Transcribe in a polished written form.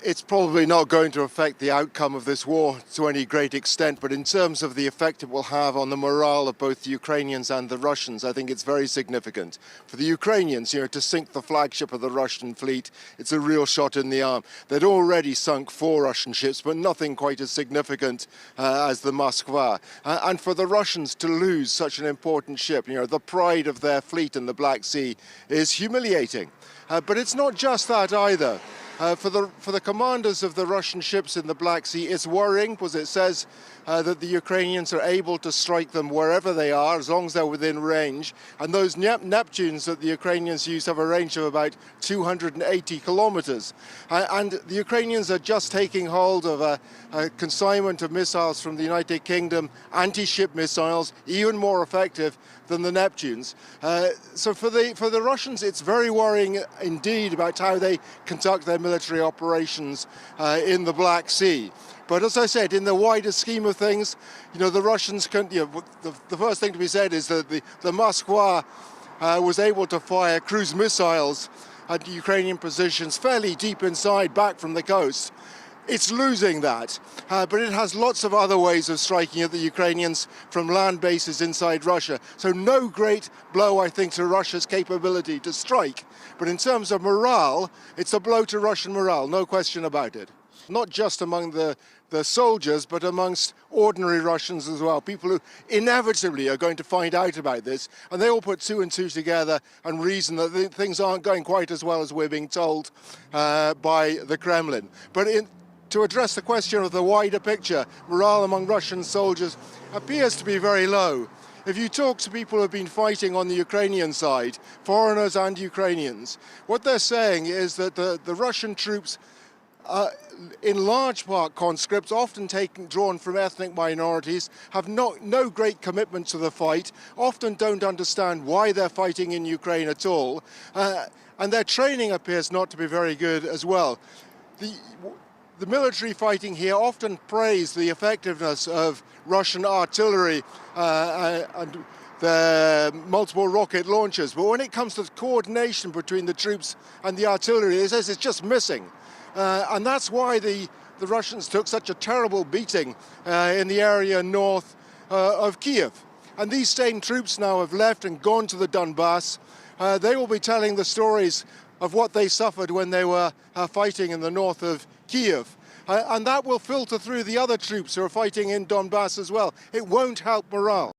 It's probably not going to affect the outcome of this war to any great extent, but in terms of the effect it will have on the morale of both the Ukrainians and the Russians, I think it's very significant. For the Ukrainians, to sink the flagship of the Russian fleet, it's a real shot in the arm. They'd already sunk 4 Russian ships, but nothing quite as significant as the Moskva. And for the Russians to lose such an important ship, the pride of their fleet in the Black Sea, is humiliating. But it's not just that either. For the commanders of the Russian ships in the Black Sea, it's worrying because it says that the Ukrainians are able to strike them wherever they are, as long as they're within range. And those Neptunes that the Ukrainians use have a range of about 280 kilometers. And the Ukrainians are just taking hold of a consignment of missiles from the United Kingdom, anti-ship missiles, even more effective than the Neptunes. So for the Russians, it's very worrying indeed about how they conduct their military operations in the Black Sea. But as I said, in the wider scheme of things, the Russians can. The first thing to be said is that the Moskva was able to fire cruise missiles at Ukrainian positions fairly deep inside, back from the coast. It's losing that, but it has lots of other ways of striking at the Ukrainians from land bases inside Russia. So no great blow, I think, to Russia's capability to strike. But in terms of morale, it's a blow to Russian morale, no question about it. Not just among the soldiers, but amongst ordinary Russians as well. People who inevitably are going to find out about this, and they all put 2 and 2 together and reason that things aren't going quite as well as we're being told by the Kremlin. But to address the question of the wider picture, morale among Russian soldiers appears to be very low. If you talk to people who have been fighting on the Ukrainian side, foreigners and Ukrainians, what they're saying is that the Russian troops, in large part conscripts, often drawn from ethnic minorities, have no great commitment to the fight, often don't understand why they're fighting in Ukraine at all, and their training appears not to be very good as well. The military fighting here often praise the effectiveness of Russian artillery and the multiple rocket launchers, but when it comes to coordination between the troops and the artillery, it says it's just missing. And that's why the Russians took such a terrible beating in the area north of Kiev. And these same troops now have left and gone to the Donbass. They will be telling the stories of what they suffered when they were fighting in the north of Kiev. And that will filter through the other troops who are fighting in Donbass as well. It won't help morale.